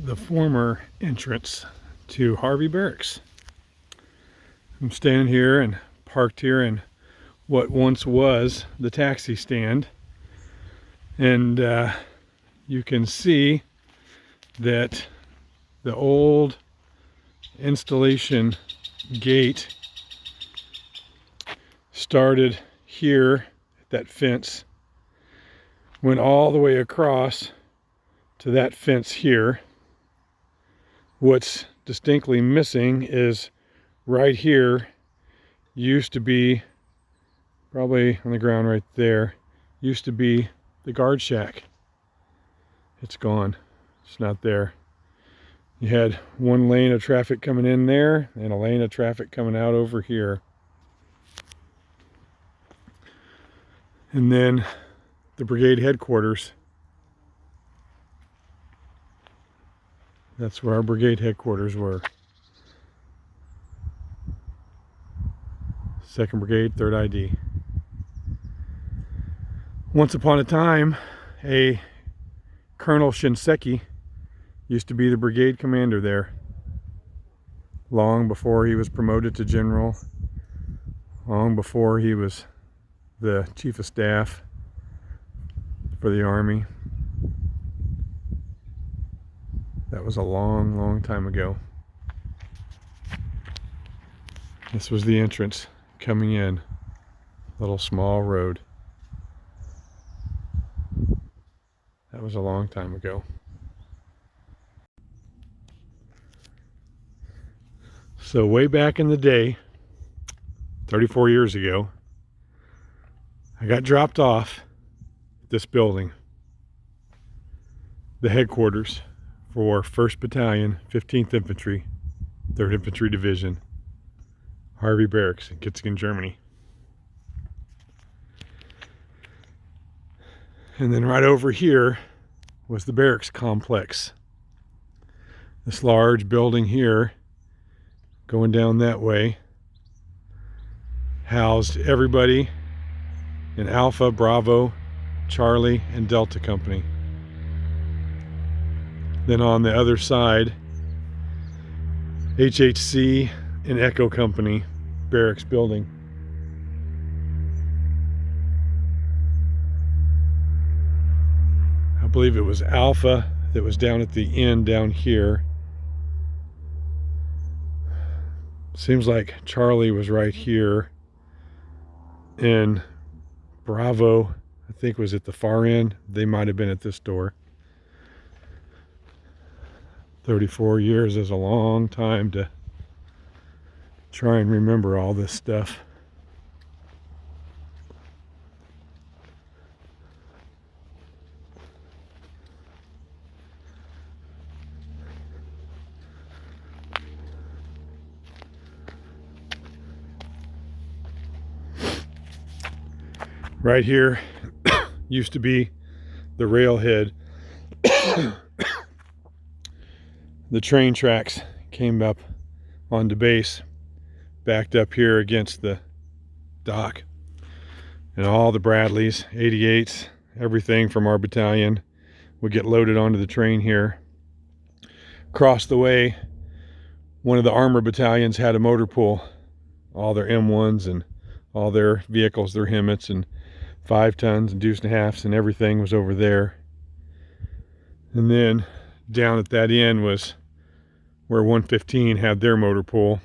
the former entrance to Harvey Barracks. I'm standing here and parked here in what once was the taxi stand, and you can see that the old installation gate started here at that fence, went all the way across to that fence here. What's distinctly missing is right here used to be, probably on the ground right there, used to be the guard shack. It's gone. It's not there. You had one lane of traffic coming in there and a lane of traffic coming out over here. And then the brigade headquarters. That's where our brigade headquarters were. 2nd Brigade, 3rd ID. Once upon a time, a Colonel Shinseki used to be the brigade commander there. Long before he was promoted to general, long before he was the chief of staff for the Army. That was a long, long time ago. This was the entrance coming in, little small road. That was a long time ago. So way back in the day, 34 years ago, I got dropped off at this building, the headquarters for 1st Battalion, 15th Infantry, 3rd Infantry Division, Harvey Barracks in Kitzingen, Germany. And then right over here was the barracks complex. This large building here, going down that way, housed everybody in Alpha, Bravo, Charlie, and Delta Company. Then on the other side, HHC and Echo Company barracks building. I believe it was Alpha that was down at the end down here. Seems like Charlie was right here, and Bravo, I think, was at the far end. They might have been at this door. 34 years is a long time to try and remember all this stuff. Right here used to be the railhead. The train tracks came up onto base, backed up here against the dock, and all the Bradleys, 88s, everything from our battalion would get loaded onto the train here. Across the way, one of the armor battalions had a motor pool. All their M1s and all their vehicles, their Hemmets and 5 tons and deuce and a halfs and everything was over there. And then down at that end was where 115 had their motor pool.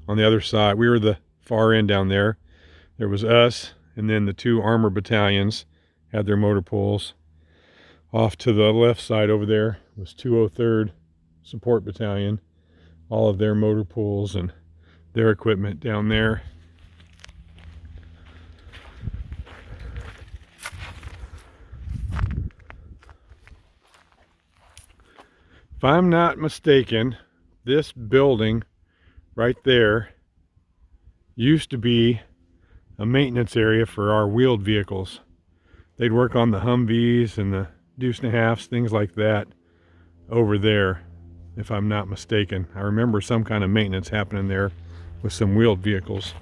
On the other side, we were the far end down there. There was us, and then the 2 armor battalions had their motor pools. Off to the left side over there was 203rd Support Battalion, all of their motor pools and their equipment down there. If I'm not mistaken, this building right there used to be a maintenance area for our wheeled vehicles. They'd work on the Humvees and the deuce and a halfs, things like that, over there, if I'm not mistaken. I remember some kind of maintenance happening there with some wheeled vehicles.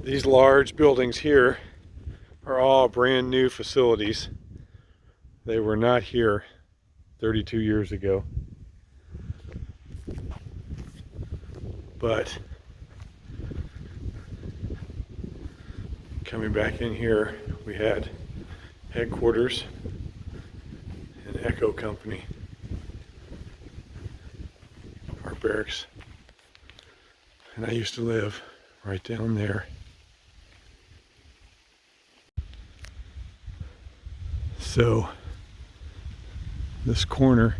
These large buildings here are all brand new facilities. They were not here 32 years ago. But coming back in here, we had headquarters and Echo Company, Harvey Barracks, and I used to live right down there. So this corner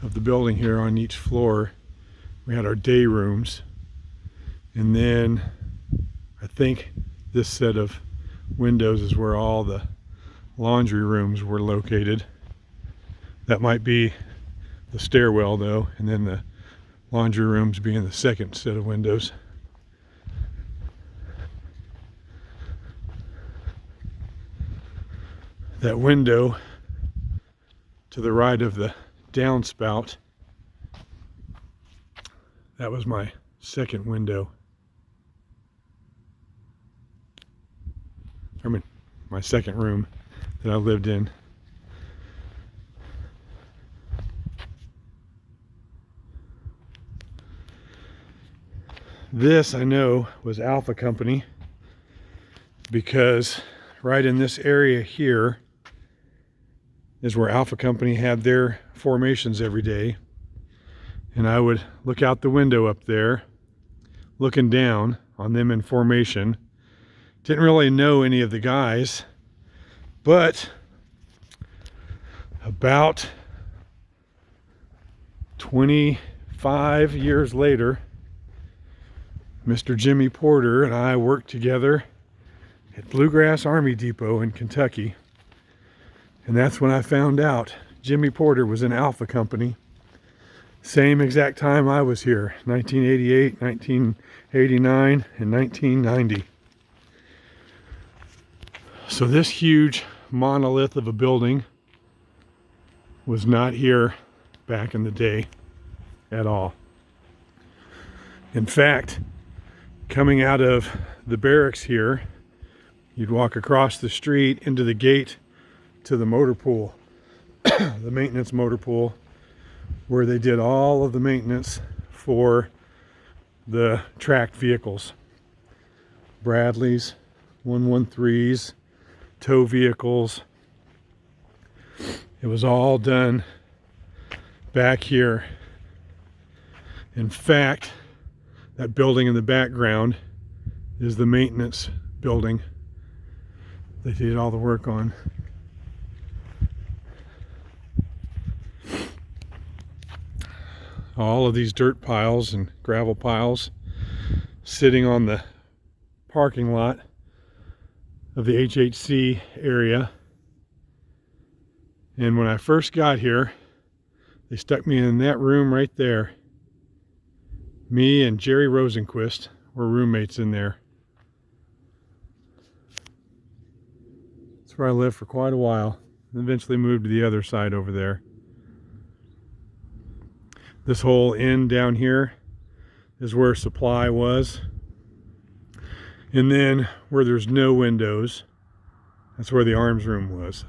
of the building here, on each floor we had our day rooms, and then I think this set of windows is where all the laundry rooms were located. That might be the stairwell though, and then the laundry rooms being the second set of windows. That window to the right of the downspout, that was my second window. I mean, my second room that I lived in. This, I know, was Alpha Company, because right in this area here is where Alpha Company had their formations every day. And I would look out the window up there, looking down on them in formation. Didn't really know any of the guys, but about 25 years later, Mr. Jimmy Porter and I worked together at Bluegrass Army Depot in Kentucky. And that's when I found out Jimmy Porter was in Alpha Company. Same exact time I was here, 1988, 1989, and 1990. So this huge monolith of a building was not here back in the day at all. In fact, coming out of the barracks here, you'd walk across the street into the gate to the motor pool, the maintenance motor pool, where they did all of the maintenance for the tracked vehicles. Bradleys, 113s, tow vehicles. It was all done back here. In fact, that building in the background is the maintenance building they did all the work on. All of these dirt piles and gravel piles sitting on the parking lot of the HHC area. And when I first got here, they stuck me in that room right there. Me and Jerry Rosenquist were roommates in there. That's where I lived for quite a while. Eventually moved to the other side over there. This whole end down here is where supply was. And then where there's no windows, that's where the arms room was.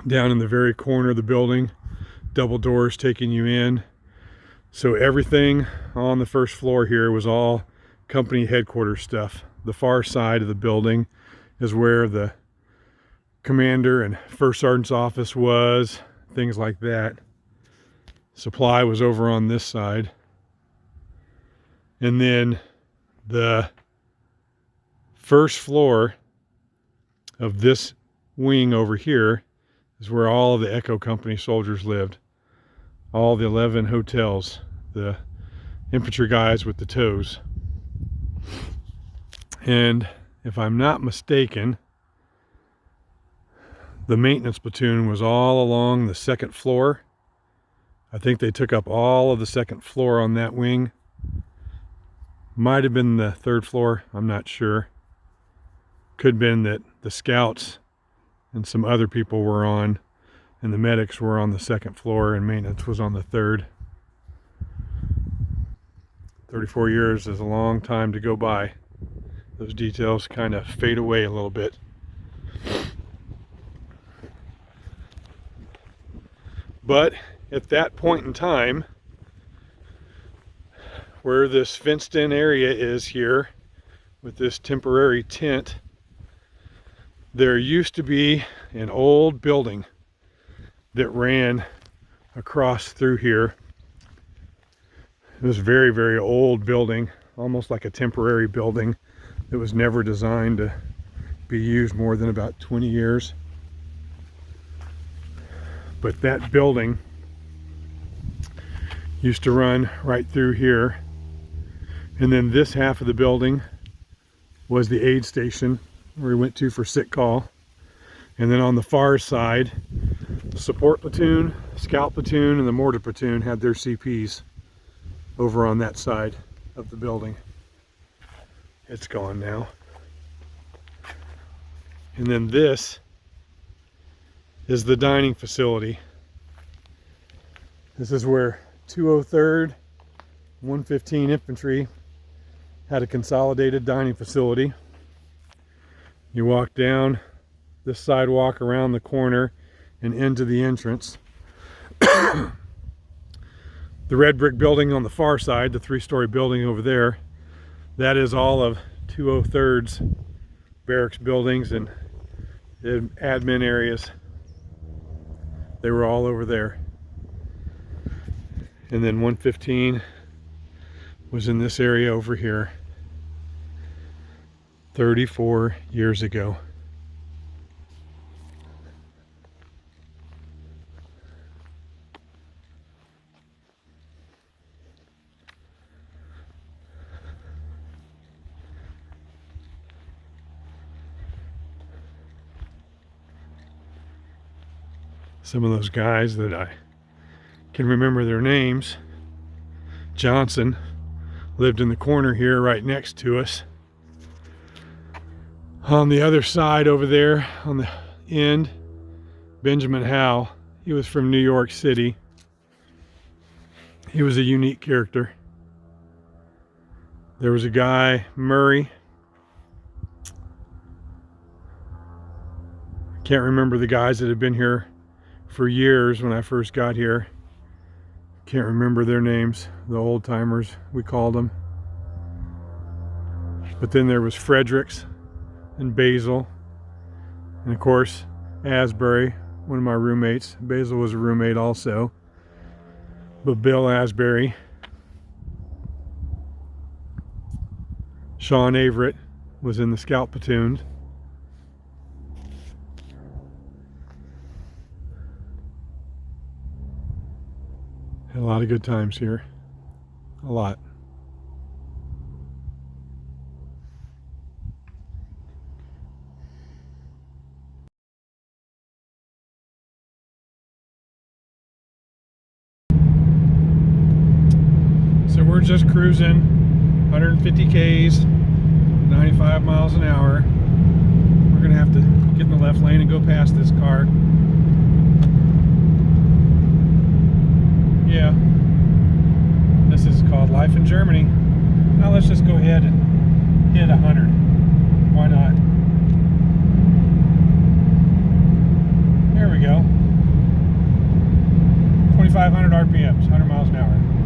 Down in the very corner of the building, double doors taking you in. So everything on the first floor here was all company headquarters stuff. The far side of the building is where the commander and first sergeant's office was, things like that. Supply was over on this side. And then the first floor of this wing over here is where all of the Echo Company soldiers lived. All the 11 hotels, the infantry guys with the tows. And if I'm not mistaken, the maintenance platoon was all along the second floor. I think they took up all of the second floor on that wing. Might have been the third floor, I'm not sure. Could have been that the scouts and some other people were on, and the medics were on the second floor and maintenance was on the third. 34 years is a long time to go by. Those details kind of fade away a little bit. But at that point in time, where this fenced in area is here with this temporary tent, there used to be an old building that ran across through here. It was a very, very old building, almost like a temporary building that was never designed to be used more than about 20 years. But that building used to run right through here. And then this half of the building was the aid station where we went to for sick call. And then on the far side, the support platoon, scout platoon, and the mortar platoon had their CPs over on that side of the building. It's gone now. And then this is the dining facility. This is where 203rd, 115 Infantry had a consolidated dining facility. You walk down this sidewalk around the corner and into the entrance. The red brick building on the far side, the 3-story building over there, that is all of 203rd's barracks buildings and admin areas. They were all over there. And then 115 was in this area over here 34 years ago. Some of those guys that I can remember their names. Johnson lived in the corner here right next to us. On the other side over there on the end, Benjamin Howe, he was from New York City. He was a unique character. There was a guy, Murray. I can't remember the guys that had been here for years when I first got here. Can't remember their names, the old timers we called them. But then there was Fredericks and Basil, and of course Asbury, one of my roommates. Basil was a roommate also, but Bill Asbury. Sean Averett was in the scout platoon. Had a lot of good times here. A lot. So we're just cruising 150 Ks, 95 miles an hour. We're gonna have to get in the left lane and go past this car. Yeah, this is called life in Germany. Now let's just go ahead and hit 100. Why not? There we go. 2,500 RPMs, 100 miles an hour.